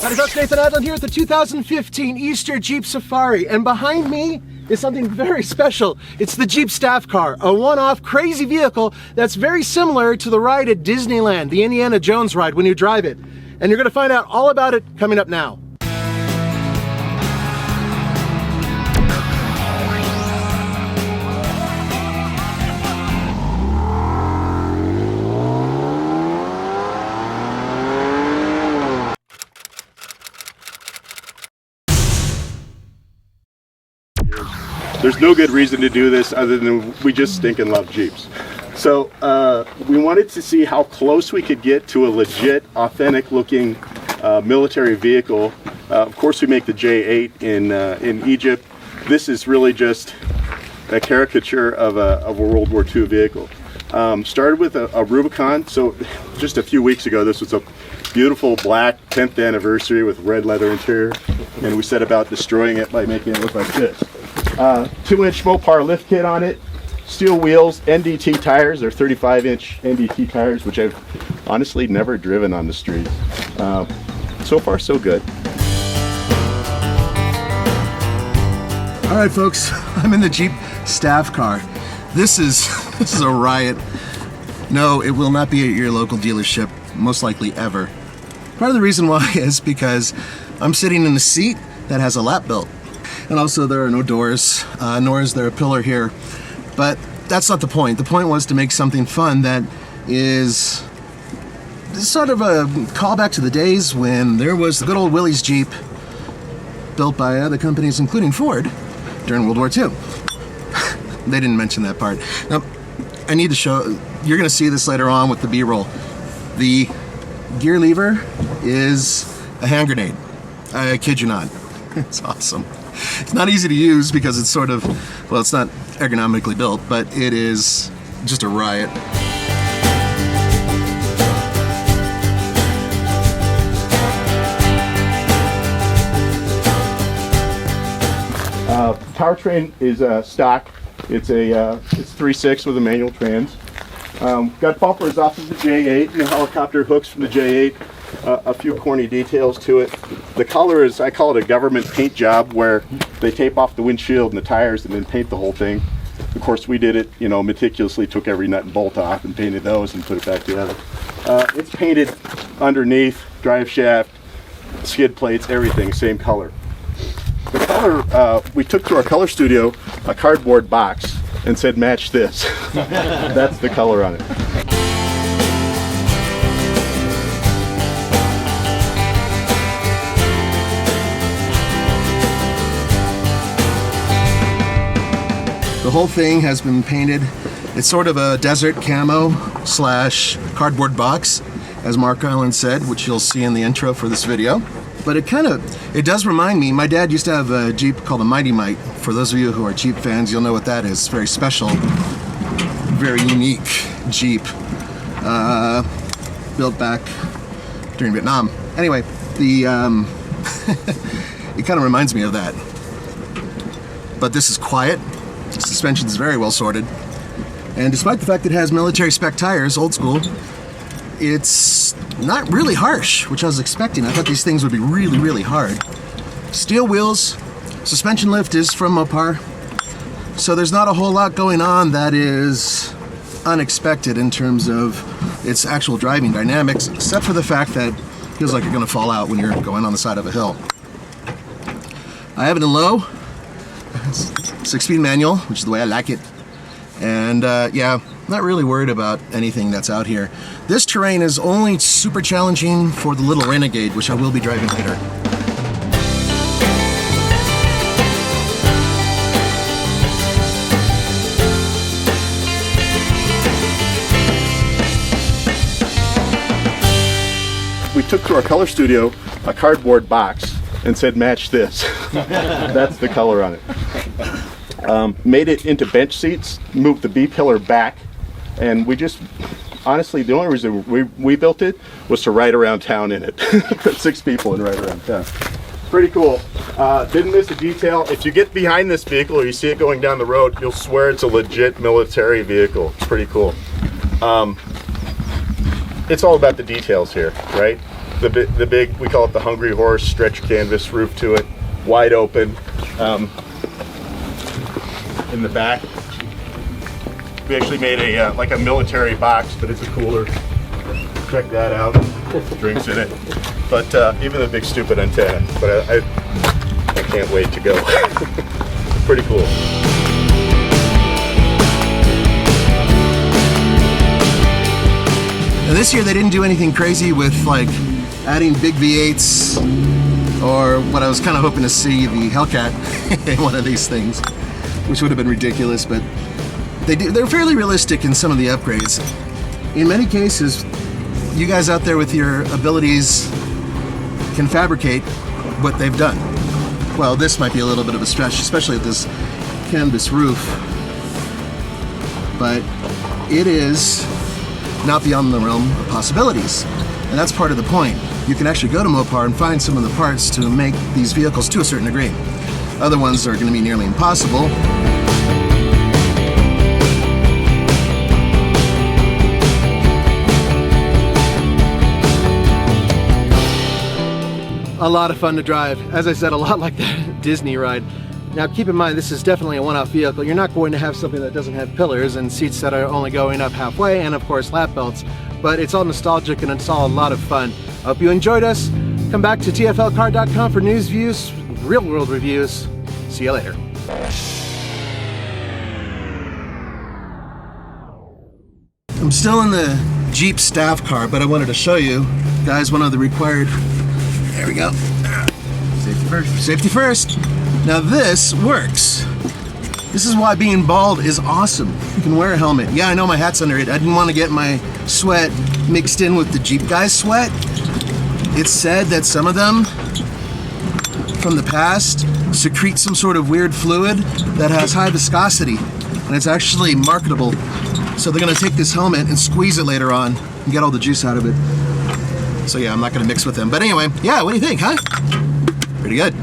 Howdy folks, Nathan Adlin here at the 2015 Easter Jeep Safari, and behind me is something very special. It's the Jeep Staff Car, a one-off crazy vehicle that's very similar to the ride at Disneyland, the Indiana Jones ride when you drive it. And you're gonna find out all about it coming up now. There's no good reason to do this other than we just stinking love Jeeps. So we wanted to see how close we could get to a legit, authentic looking military vehicle. Of course we make the J8 in Egypt. This is really just a caricature of a World War II vehicle. Started with a Rubicon. So just a few weeks ago, this was a beautiful black 10th anniversary with red leather interior. And we set about destroying it by making it look like this. 2-inch Mopar lift kit on it, steel wheels, NDT tires. They're 35-inch NDT tires, which I've honestly never driven on the street. So far, so good. All right, folks, I'm in the Jeep Staff Car. This is a riot. No, it will not be at your local dealership, most likely ever. Part of the reason why is because I'm sitting in a seat that has a lap belt. And also there are no doors, nor is there a pillar here. But that's not the point. The point was to make something fun that is sort of a callback to the days when there was the good old Willys Jeep built by other companies, including Ford, during World War II. They didn't mention that part. Now, I need to show, you're gonna see this later on with the B-roll. The gear lever is a hand grenade. I kid you not. It's awesome. It's not easy to use because it's sort of, well, it's not ergonomically built, but it is just a riot. Powertrain is stock. It's 3.6 with a manual trans. Got bumpers off of the J8 and helicopter hooks from the J8. A few corny details to it. The color is, I call it a government paint job, where they tape off the windshield and the tires and then paint the whole thing. Of course we did it, you know, meticulously, took every nut and bolt off and painted those and put it back together. It's painted underneath, drive shaft, skid plates, everything, same color. The color, we took to our color studio a cardboard box and said match this. That's the color on it. The whole thing has been painted. It's sort of a desert camo slash cardboard box, as Mark Island said, which you'll see in the intro for this video. But it does remind me, my dad used to have a Jeep called a Mighty Mite. For those of you who are Jeep fans, you'll know what that is. Very special, very unique Jeep, built back during Vietnam. Anyway, it kind of reminds me of that. But this is quiet. The suspension is very well sorted, and despite the fact it has military spec tires, old school, it's not really harsh, which I was expecting. I thought these things would be really, really hard. Steel wheels, suspension lift is from Mopar, so there's not a whole lot going on that is unexpected in terms of its actual driving dynamics, except for the fact that it feels like you're going to fall out when you're going on the side of a hill. I have it in low. 6-speed manual, which is the way I like it. And yeah, not really worried about anything that's out here. This terrain is only super challenging for the little Renegade, which I will be driving later. We took to our color studio a cardboard box and said match this. That's the color on it. Made it into bench seats, moved the B-pillar back, and we just, honestly, the only reason we built it was to ride around town in it. Put 6 people and ride around town. Pretty cool. Didn't miss a detail. If you get behind this vehicle or you see it going down the road, you'll swear it's a legit military vehicle. It's pretty cool. It's all about the details here, right? the big, we call it the Hungry Horse, stretch canvas roof to it, wide open. In the back, we actually made a like a military box, but it's a cooler. Check that out. Drinks in it. But even the big stupid antenna. But I can't wait to go. Pretty cool. Now this year they didn't do anything crazy with like adding big V8s or what I was kind of hoping to see, the Hellcat in one of these things, which would have been ridiculous, but they're fairly realistic in some of the upgrades. In many cases, you guys out there with your abilities can fabricate what they've done. Well, this might be a little bit of a stretch, especially with this canvas roof, but it is not beyond the realm of possibilities. And that's part of the point. You can actually go to Mopar and find some of the parts to make these vehicles to a certain degree. Other ones are going to be nearly impossible. A lot of fun to drive. As I said, a lot like that Disney ride. Now keep in mind, this is definitely a one-off vehicle. You're not going to have something that doesn't have pillars and seats that are only going up halfway, and of course lap belts. But it's all nostalgic and it's all a lot of fun. I hope you enjoyed us. Come back to tflcar.com for news, views, real-world reviews. See you later. I'm still in the Jeep staff car, but I wanted to show you guys one of the required. There we go. Safety first. Safety first. Now this works. This is why being bald is awesome. You can wear a helmet. Yeah, I know my hat's under it. I didn't want to get my sweat mixed in with the Jeep guy's sweat. It's said that some of them from the past secrete some sort of weird fluid that has high viscosity, and it's actually marketable. So they're gonna take this helmet and squeeze it later on and get all the juice out of it. So yeah, I'm not gonna mix with them. But anyway, yeah, what do you think, huh? Pretty good.